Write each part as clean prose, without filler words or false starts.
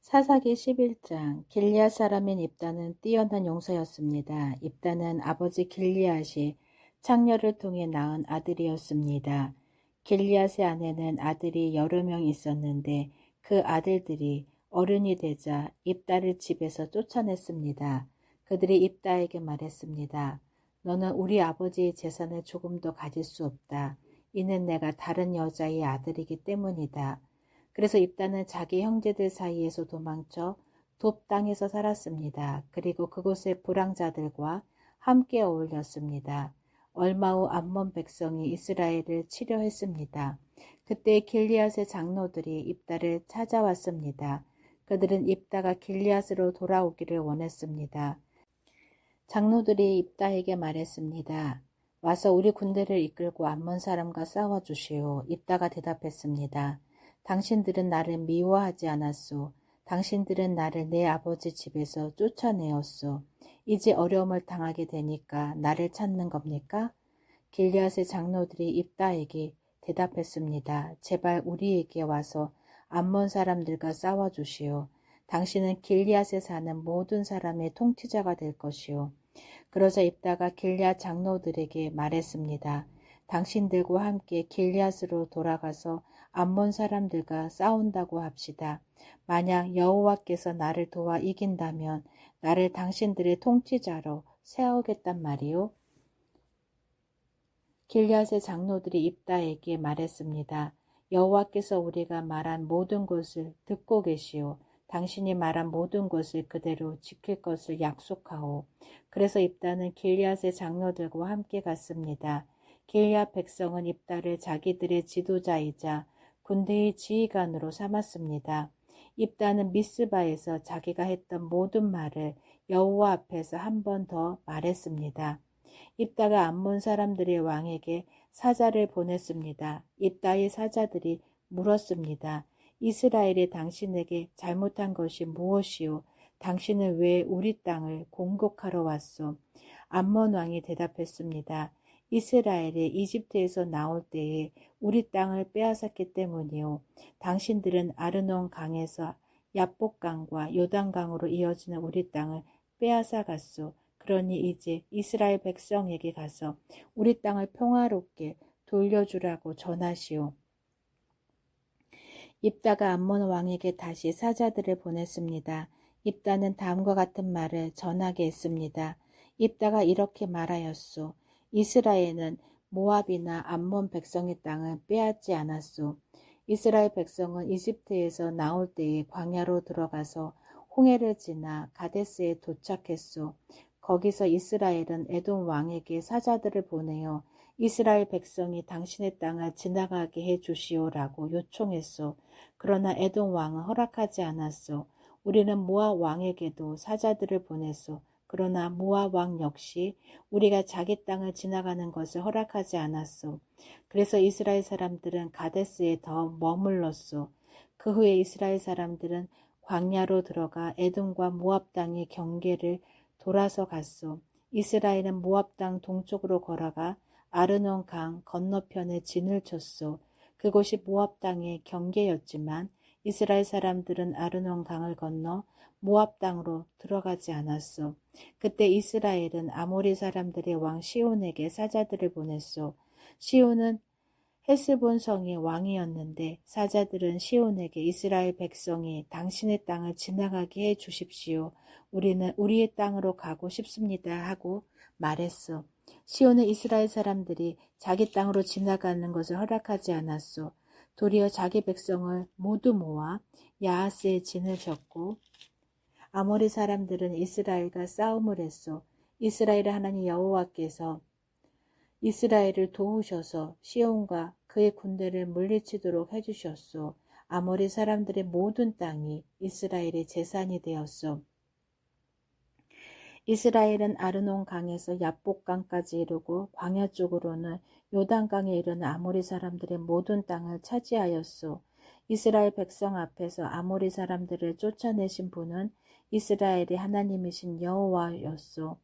사사기 11장 길리앗 사람인 입다는 뛰어난 용사였습니다. 입다는 아버지 길리앗이 창녀를 통해 낳은 아들이었습니다. 길리앗의 아내는 아들이 여러 명 있었는데 그 아들들이 어른이 되자 입다를 집에서 쫓아냈습니다. 그들이 입다에게 말했습니다. 너는 우리 아버지의 재산을 조금도 가질 수 없다. 이는 내가 다른 여자의 아들이기 때문이다. 그래서 입다는 자기 형제들 사이에서 도망쳐 돕 땅에서 살았습니다. 그리고 그곳의 불황자들과 함께 어울렸습니다. 얼마 후 암몬 백성이 이스라엘을 치려했습니다. 그때 길리앗의 장로들이 입다를 찾아왔습니다. 그들은 입다가 길리앗으로 돌아오기를 원했습니다. 장로들이 입다에게 말했습니다. 와서 우리 군대를 이끌고 암몬 사람과 싸워주시오. 입다가 대답했습니다. 당신들은 나를 미워하지 않았소. 당신들은 나를 내 아버지 집에서 쫓아내었소. 이제 어려움을 당하게 되니까 나를 찾는 겁니까? 길리앗의 장로들이 입다에게 대답했습니다. 제발 우리에게 와서 암몬 사람들과 싸워주시오. 당신은 길리앗에 사는 모든 사람의 통치자가 될 것이오. 그러자 입다가 길리앗 장로들에게 말했습니다. 당신들과 함께 길리앗으로 돌아가서 암몬 사람들과 싸운다고 합시다. 만약 여호와께서 나를 도와 이긴다면 나를 당신들의 통치자로 세우겠단 말이오. 길리앗의 장로들이 입다에게 말했습니다. 여호와께서 우리가 말한 모든 것을 듣고 계시오. 당신이 말한 모든 것을 그대로 지킬 것을 약속하오. 그래서 입다는 길리앗의 장로들과 함께 갔습니다. 길리앗 백성은 입다를 자기들의 지도자이자 군대의 지휘관으로 삼았습니다. 입다는 미스바에서 자기가 했던 모든 말을 여호와 앞에서 한 번 더 말했습니다. 입다가 암몬 사람들의 왕에게 사자를 보냈습니다. 입다의 사자들이 물었습니다. 이스라엘이 당신에게 잘못한 것이 무엇이오? 당신은 왜 우리 땅을 공격하러 왔소? 암몬 왕이 대답했습니다. 이스라엘이 이집트에서 나올 때에 우리 땅을 빼앗았기 때문이오. 당신들은 아르논 강에서 야복강과 요단강으로 이어지는 우리 땅을 빼앗아 갔소. 그러니 이제 이스라엘 백성에게 가서 우리 땅을 평화롭게 돌려주라고 전하시오. 입다가 암몬 왕에게 다시 사자들을 보냈습니다. 입다는 다음과 같은 말을 전하게 했습니다. 입다가 이렇게 말하였소. 이스라엘은 모압이나 암몬 백성의 땅을 빼앗지 않았소. 이스라엘 백성은 이집트에서 나올 때에 광야로 들어가서 홍해를 지나 가데스에 도착했소. 거기서 이스라엘은 에돔 왕에게 사자들을 보내어 이스라엘 백성이 당신의 땅을 지나가게 해 주시오라고 요청했소. 그러나 에돔 왕은 허락하지 않았소. 우리는 모압 왕에게도 사자들을 보냈소. 그러나 모압 왕 역시 우리가 자기 땅을 지나가는 것을 허락하지 않았소. 그래서 이스라엘 사람들은 가데스에 더 머물렀소. 그 후에 이스라엘 사람들은 광야로 들어가 에돔과 모압 땅의 경계를 돌아서 갔소. 이스라엘은 모압 땅 동쪽으로 걸어가 아르논 강 건너편에 진을 쳤소. 그곳이 모압 땅의 경계였지만 이스라엘 사람들은 아르논 강을 건너 모압 땅으로 들어가지 않았소. 그때 이스라엘은 아모리 사람들의 왕 시온에게 사자들을 보냈소. 시온은 헤스본 성의 왕이었는데 사자들은 시온에게 이스라엘 백성이 당신의 땅을 지나가게 해 주십시오. 우리는 우리의 땅으로 가고 싶습니다 하고 말했어. 시온은 이스라엘 사람들이 자기 땅으로 지나가는 것을 허락하지 않았소. 도리어 자기 백성을 모두 모아 야하스에 진을 쳤고 아모리 사람들은 이스라엘과 싸움을 했소. 이스라엘의 하나님 여호와께서 이스라엘을 도우셔서 시온과 그의 군대를 물리치도록 해주셨소. 아모리 사람들의 모든 땅이 이스라엘의 재산이 되었소. 이스라엘은 아르논 강에서 야복강까지 이르고 광야 쪽으로는 요단강에 이르는 아모리 사람들의 모든 땅을 차지하였소. 이스라엘 백성 앞에서 아모리 사람들을 쫓아내신 분은 이스라엘의 하나님이신 여호와였소.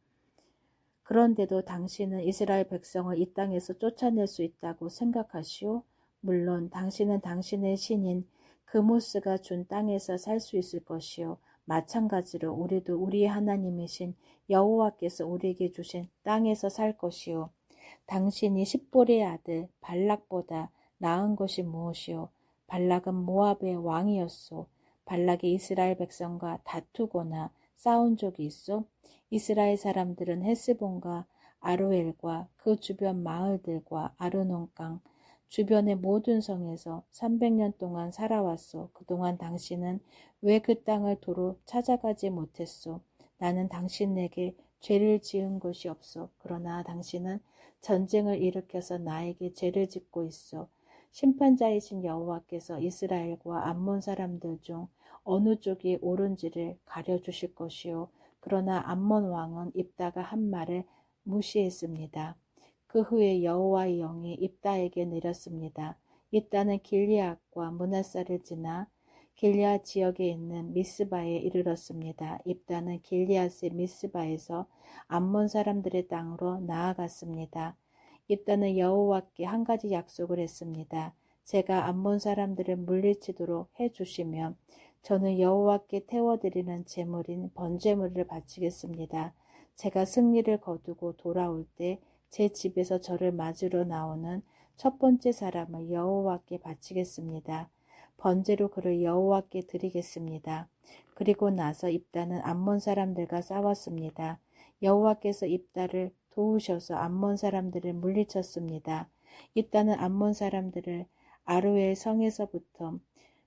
그런데도 당신은 이스라엘 백성을 이 땅에서 쫓아낼 수 있다고 생각하시오? 물론 당신은 당신의 신인 그모스가 준 땅에서 살 수 있을 것이요 마찬가지로 우리도 우리의 하나님이신 여호와께서 우리에게 주신 땅에서 살 것이요 당신이 십볼의 아들 발락보다 나은 것이 무엇이요 발락은 모압의 왕이었소. 발락이 이스라엘 백성과 다투거나 싸운 적이 있어? 이스라엘 사람들은 헤스본과 아로엘과 그 주변 마을들과 아르논강 주변의 모든 성에서 300년 동안 살아왔소. 그동안 당신은 왜 그 땅을 도로 찾아가지 못했소? 나는 당신에게 죄를 지은 것이 없소. 그러나 당신은 전쟁을 일으켜서 나에게 죄를 짓고 있어. 심판자이신 여호와께서 이스라엘과 암몬 사람들 중 어느 쪽이 옳은지를 가려주실 것이요. 그러나 암몬 왕은 입다가 한 말을 무시했습니다. 그 후에 여호와의 영이 입다에게 내렸습니다. 입다는 길리앗과 므낫사를 지나 길리앗 지역에 있는 미스바에 이르렀습니다. 입다는 길리앗의 미스바에서 암몬 사람들의 땅으로 나아갔습니다. 입다는 여호와께 한 가지 약속을 했습니다. 제가 암몬 사람들을 물리치도록 해주시면 저는 여호와께 태워드리는 제물인 번제물을 바치겠습니다. 제가 승리를 거두고 돌아올 때 제 집에서 저를 맞으러 나오는 첫 번째 사람을 여호와께 바치겠습니다. 번제로 그를 여호와께 드리겠습니다. 그리고 나서 입다는 암몬 사람들과 싸웠습니다. 여호와께서 입다를 도우셔서 암몬 사람들을 물리쳤습니다. 입다는 암몬 사람들을 아로엘 성에서부터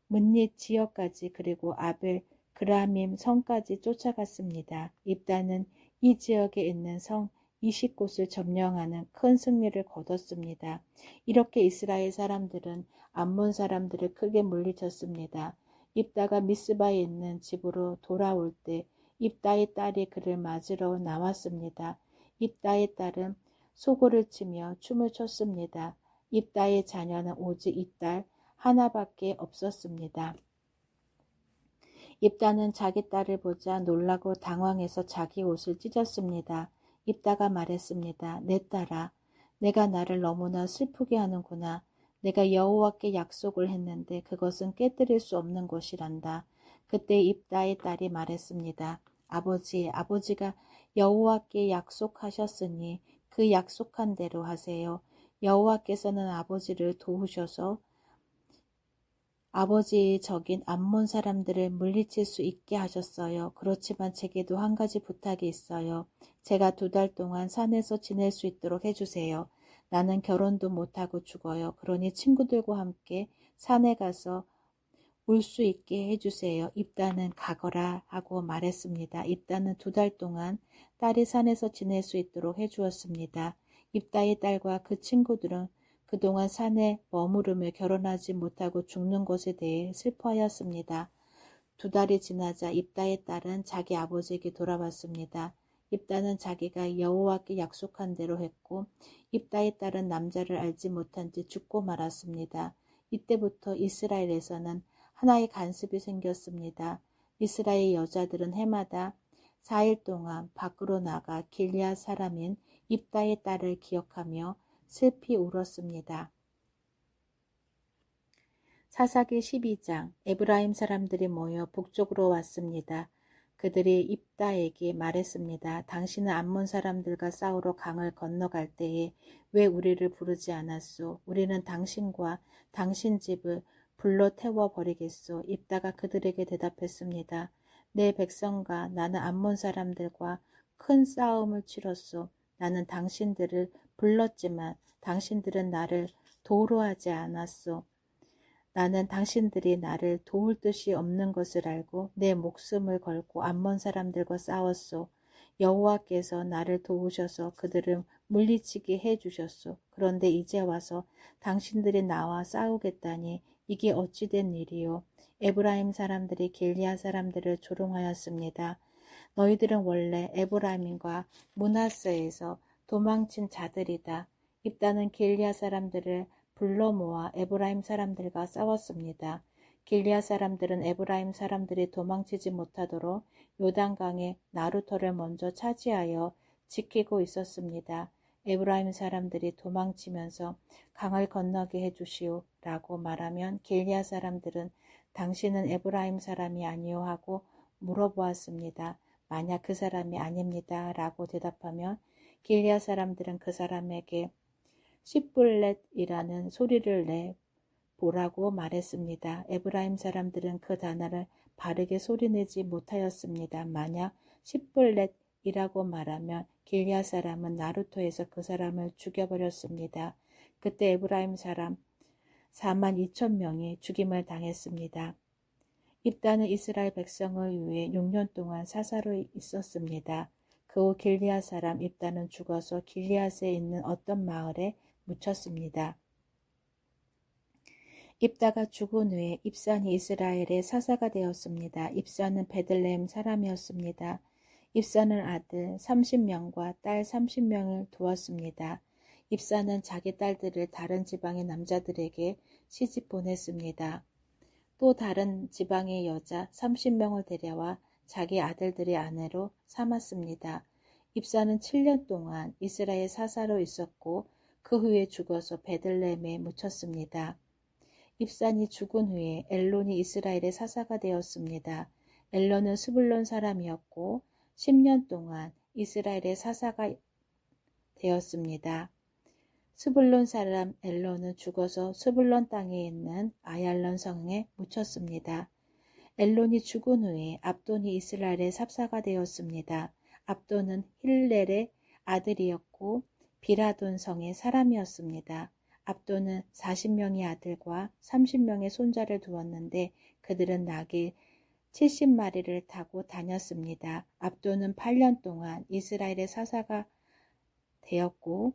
문닛 지역까지 그리고 아벨 그라밈 성까지 쫓아갔습니다. 입다는 이 지역에 있는 성 20곳을 점령하는 큰 승리를 거뒀습니다. 이렇게 이스라엘 사람들은 암몬 사람들을 크게 물리쳤습니다. 입다가 미스바에 있는 집으로 돌아올 때 입다의 딸이 그를 맞으러 나왔습니다. 입다의 딸은 소고를 치며 춤을 췄습니다. 입다의 자녀는 오직 이 딸 하나밖에 없었습니다. 입다는 자기 딸을 보자 놀라고 당황해서 자기 옷을 찢었습니다. 입다가 말했습니다. 내 딸아, 내가 나를 너무나 슬프게 하는구나. 내가 여호와께 약속을 했는데 그것은 깨뜨릴 수 없는 것이란다. 그때 입다의 딸이 말했습니다. 아버지가 여호와께 약속하셨으니 그 약속한 대로 하세요. 여호와께서는 아버지를 도우셔서 아버지의 적인 암몬 사람들을 물리칠 수 있게 하셨어요. 그렇지만 제게도 한 가지 부탁이 있어요. 제가 2달 동안 산에서 지낼 수 있도록 해주세요. 나는 결혼도 못하고 죽어요. 그러니 친구들과 함께 산에 가서 올 수 있게 해주세요. 입다는 가거라 하고 말했습니다. 입다는 2달 동안 딸이 산에서 지낼 수 있도록 해주었습니다. 입다의 딸과 그 친구들은 그동안 산에 머무르며 결혼하지 못하고 죽는 것에 대해 슬퍼하였습니다. 2달이 지나자 입다의 딸은 자기 아버지에게 돌아왔습니다. 입다는 자기가 여호와께 약속한 대로 했고 입다의 딸은 남자를 알지 못한 채 죽고 말았습니다. 이때부터 이스라엘에서는 하나의 간습이 생겼습니다. 이스라엘 여자들은 해마다 4일 동안 밖으로 나가 길리앗 사람인 입다의 딸을 기억하며 슬피 울었습니다. 사사기 12장 에브라임 사람들이 모여 북쪽으로 왔습니다. 그들이 입다에게 말했습니다. 당신은 암몬 사람들과 싸우러 강을 건너갈 때에 왜 우리를 부르지 않았소? 우리는 당신과 당신 집을 불러 태워버리겠소. 입다가 그들에게 대답했습니다. 내 백성과 나는 암몬 사람들과 큰 싸움을 치렀소. 나는 당신들을 불렀지만 당신들은 나를 도우러 하지 않았소. 나는 당신들이 나를 도울 뜻이 없는 것을 알고 내 목숨을 걸고 암몬 사람들과 싸웠소. 여호와께서 나를 도우셔서 그들을 물리치게 해주셨소. 그런데 이제 와서 당신들이 나와 싸우겠다니 이게 어찌된 일이요. 에브라임 사람들이 길리앗 사람들을 조롱하였습니다. 너희들은 원래 에브라임과 므낫세에서 도망친 자들이다. 입다는 길리앗 사람들을 불러 모아 에브라임 사람들과 싸웠습니다. 길리앗 사람들은 에브라임 사람들이 도망치지 못하도록 요단강의 나루터를 먼저 차지하여 지키고 있었습니다. 에브라임 사람들이 도망치면서 강을 건너게 해주시오 라고 말하면 길리앗 사람들은 당신은 에브라임 사람이 아니요 하고 물어보았습니다. 만약 그 사람이 아닙니다 라고 대답하면 길리앗 사람들은 그 사람에게 시불렛이라는 소리를 내 보라고 말했습니다. 에브라임 사람들은 그 단어를 바르게 소리내지 못하였습니다. 만약 시불렛이라고 말하면 길리앗 사람은 나루토에서 그 사람을 죽여버렸습니다. 그때 에브라임 사람 42,000명이 죽임을 당했습니다. 입다는 이스라엘 백성을 위해 6년 동안 사사로 있었습니다. 그 후 길리앗 사람 입다는 죽어서 길리앗에 있는 어떤 마을에 묻혔습니다. 입다가 죽은 후에 입산이 이스라엘의 사사가 되었습니다. 입산은 베들레헴 사람이었습니다. 입산은 아들 30명과 딸 30명을 두었습니다. 입산은 자기 딸들을 다른 지방의 남자들에게 시집 보냈습니다. 또 다른 지방의 여자 30명을 데려와 자기 아들들의 아내로 삼았습니다. 입산은 7년 동안 이스라엘 사사로 있었고 그 후에 죽어서 베들레헴에 묻혔습니다. 입산이 죽은 후에 엘론이 이스라엘의 사사가 되었습니다. 엘론은 스불론 사람이었고 10년 동안 이스라엘의 사사가 되었습니다. 스불론 사람 엘론은 죽어서 스불론 땅에 있는 아얄론 성에 묻혔습니다. 엘론이 죽은 후에 압돈이 이스라엘의 삽사가 되었습니다. 압돈은 힐렐의 아들이었고 비라돈 성의 사람이었습니다. 압돈은 40명의 아들과 30명의 손자를 두었는데 그들은 나귀 70마리를 타고 다녔습니다. 압돈은 8년 동안 이스라엘의 사사가 되었고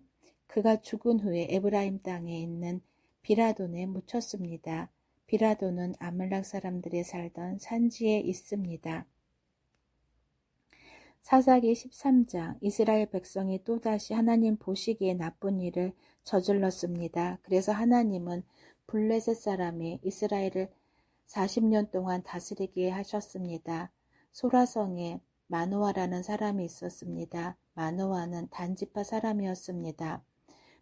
그가 죽은 후에 에브라임 땅에 있는 비라돈에 묻혔습니다. 비라돈은 아말렉 사람들이 살던 산지에 있습니다. 사사기 13장 이스라엘 백성이 또다시 하나님 보시기에 나쁜 일을 저질렀습니다. 그래서 하나님은 블레셋 사람이 이스라엘을 40년 동안 다스리게 하셨습니다. 소라성에 마노아라는 사람이 있었습니다. 마노아는 단지파 사람이었습니다.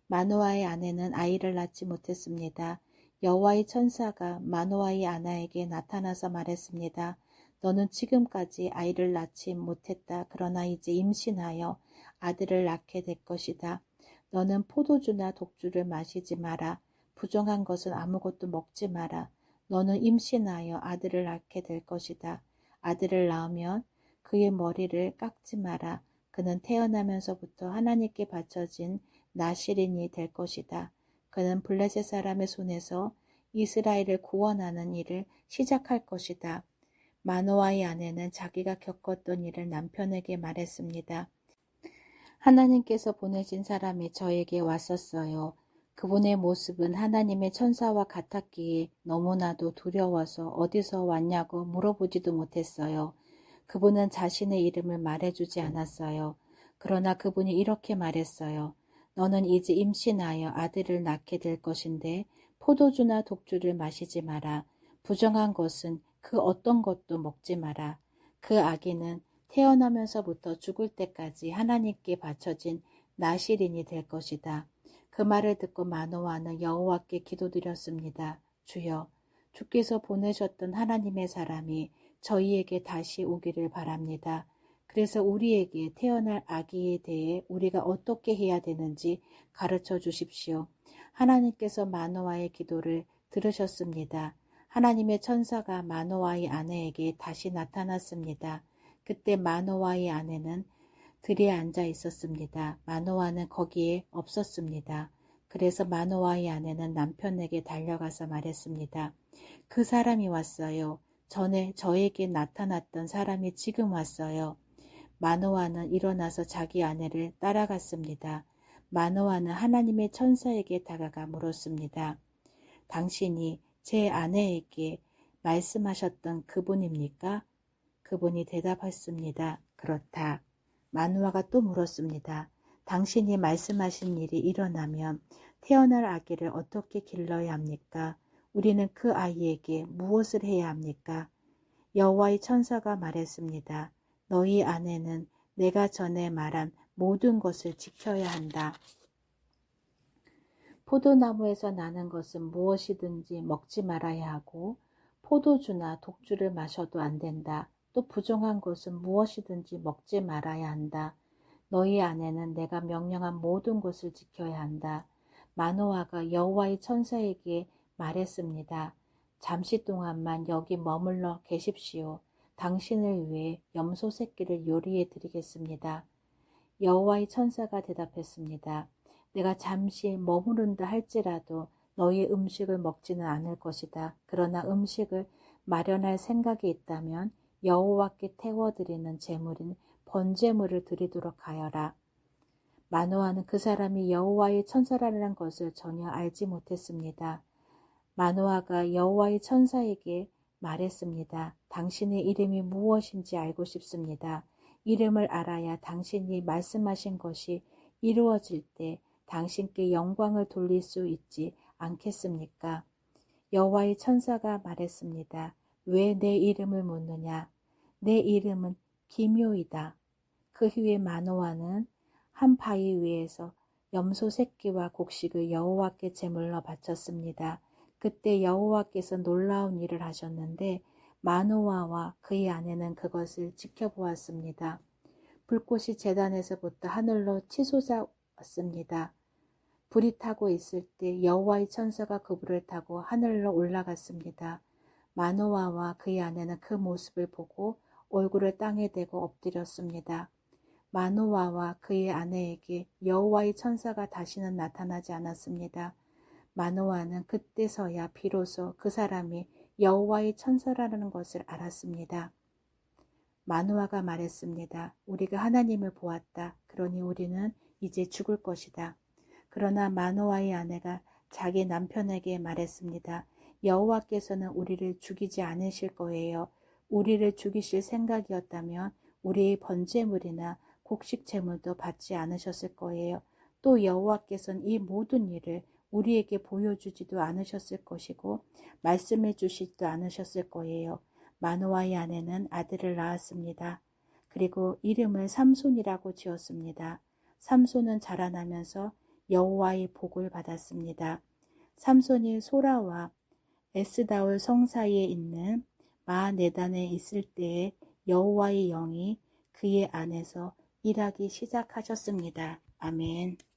마노아의 아내는 아이를 낳지 못했습니다. 여호와의 천사가 마노아의 아내에게 나타나서 말했습니다. 너는 지금까지 아이를 낳지 못했다. 그러나 이제 임신하여 아들을 낳게 될 것이다. 너는 포도주나 독주를 마시지 마라. 부정한 것은 아무것도 먹지 마라. 너는 임신하여 아들을 낳게 될 것이다. 아들을 낳으면 그의 머리를 깎지 마라. 그는 태어나면서부터 하나님께 바쳐진 나실인이 될 것이다. 그는 블레셋 사람의 손에서 이스라엘을 구원하는 일을 시작할 것이다. 마노아의 아내는 자기가 겪었던 일을 남편에게 말했습니다. 하나님께서 보내신 사람이 저에게 왔었어요. 그분의 모습은 하나님의 천사와 같았기에 너무나도 두려워서 어디서 왔냐고 물어보지도 못했어요. 그분은 자신의 이름을 말해주지 않았어요. 그러나 그분이 이렇게 말했어요. 너는 이제 임신하여 아들을 낳게 될 것인데 포도주나 독주를 마시지 마라. 부정한 것은 그 어떤 것도 먹지 마라. 그 아기는 태어나면서부터 죽을 때까지 하나님께 바쳐진 나실인이 될 것이다. 그 말을 듣고 마노아는 여호와께 기도드렸습니다. 주여, 주께서 보내셨던 하나님의 사람이 저희에게 다시 오기를 바랍니다. 그래서 우리에게 태어날 아기에 대해 우리가 어떻게 해야 되는지 가르쳐 주십시오. 하나님께서 마노아의 기도를 들으셨습니다. 하나님의 천사가 마노아의 아내에게 다시 나타났습니다. 그때 마노아의 아내는 들에 앉아 있었습니다. 마노아는 거기에 없었습니다. 그래서 마노아의 아내는 남편에게 달려가서 말했습니다. 그 사람이 왔어요. 전에 저에게 나타났던 사람이 지금 왔어요. 마노아는 일어나서 자기 아내를 따라갔습니다. 마노아는 하나님의 천사에게 다가가 물었습니다. 당신이 제 아내에게 말씀하셨던 그분입니까? 그분이 대답했습니다. 그렇다. 마노아가 또 물었습니다. 당신이 말씀하신 일이 일어나면 태어날 아기를 어떻게 길러야 합니까? 우리는 그 아이에게 무엇을 해야 합니까? 여호와의 천사가 말했습니다. 너희 아내는 내가 전에 말한 모든 것을 지켜야 한다. 포도나무에서 나는 것은 무엇이든지 먹지 말아야 하고 포도주나 독주를 마셔도 안 된다. 또 부정한 것은 무엇이든지 먹지 말아야 한다. 너희 아내는 내가 명령한 모든 것을 지켜야 한다. 마노아가 여호와의 천사에게 말했습니다. 잠시 동안만 여기 머물러 계십시오. 당신을 위해 염소 새끼를 요리해 드리겠습니다. 여호와의 천사가 대답했습니다. 내가 잠시 머무른다 할지라도 너희 음식을 먹지는 않을 것이다. 그러나 음식을 마련할 생각이 있다면 여호와께 태워드리는 제물인 번제물을 드리도록 하여라. 마노아는 그 사람이 여호와의 천사라는 것을 전혀 알지 못했습니다. 마노아가 여호와의 천사에게 말했습니다. 당신의 이름이 무엇인지 알고 싶습니다. 이름을 알아야 당신이 말씀하신 것이 이루어질 때 당신께 영광을 돌릴 수 있지 않겠습니까? 여호와의 천사가 말했습니다. 왜 내 이름을 묻느냐? 내 이름은 기묘이다. 그 후에 마노아는 한 바위 위에서 염소 새끼와 곡식을 여호와께 제물로 바쳤습니다. 그때 여호와께서 놀라운 일을 하셨는데 마노아와 그의 아내는 그것을 지켜보았습니다. 불꽃이 제단에서부터 하늘로 치솟아 왔습니다. 불이 타고 있을 때 여호와의 천사가 그 불을 타고 하늘로 올라갔습니다. 마노아와 그의 아내는 그 모습을 보고 얼굴을 땅에 대고 엎드렸습니다. 마노아와 그의 아내에게 여호와의 천사가 다시는 나타나지 않았습니다. 마노아는 그때서야 비로소 그 사람이 여호와의 천사라는 것을 알았습니다. 마노아가 말했습니다. 우리가 하나님을 보았다. 그러니 우리는 이제 죽을 것이다. 그러나 마노아의 아내가 자기 남편에게 말했습니다. 여호와께서는 우리를 죽이지 않으실 거예요. 우리를 죽이실 생각이었다면 우리의 번제물이나 곡식 제물도 받지 않으셨을 거예요. 또 여호와께서는 이 모든 일을 우리에게 보여주지도 않으셨을 것이고 말씀해 주시지도 않으셨을 거예요. 마노아의 아내는 아들을 낳았습니다. 그리고 이름을 삼손이라고 지었습니다. 삼손은 자라나면서 여호와의 복을 받았습니다. 삼손이 소라와 에스다올 성 사이에 있는 마네단에 있을 때에 여호와의 영이 그의 안에서 일하기 시작하셨습니다. 아멘.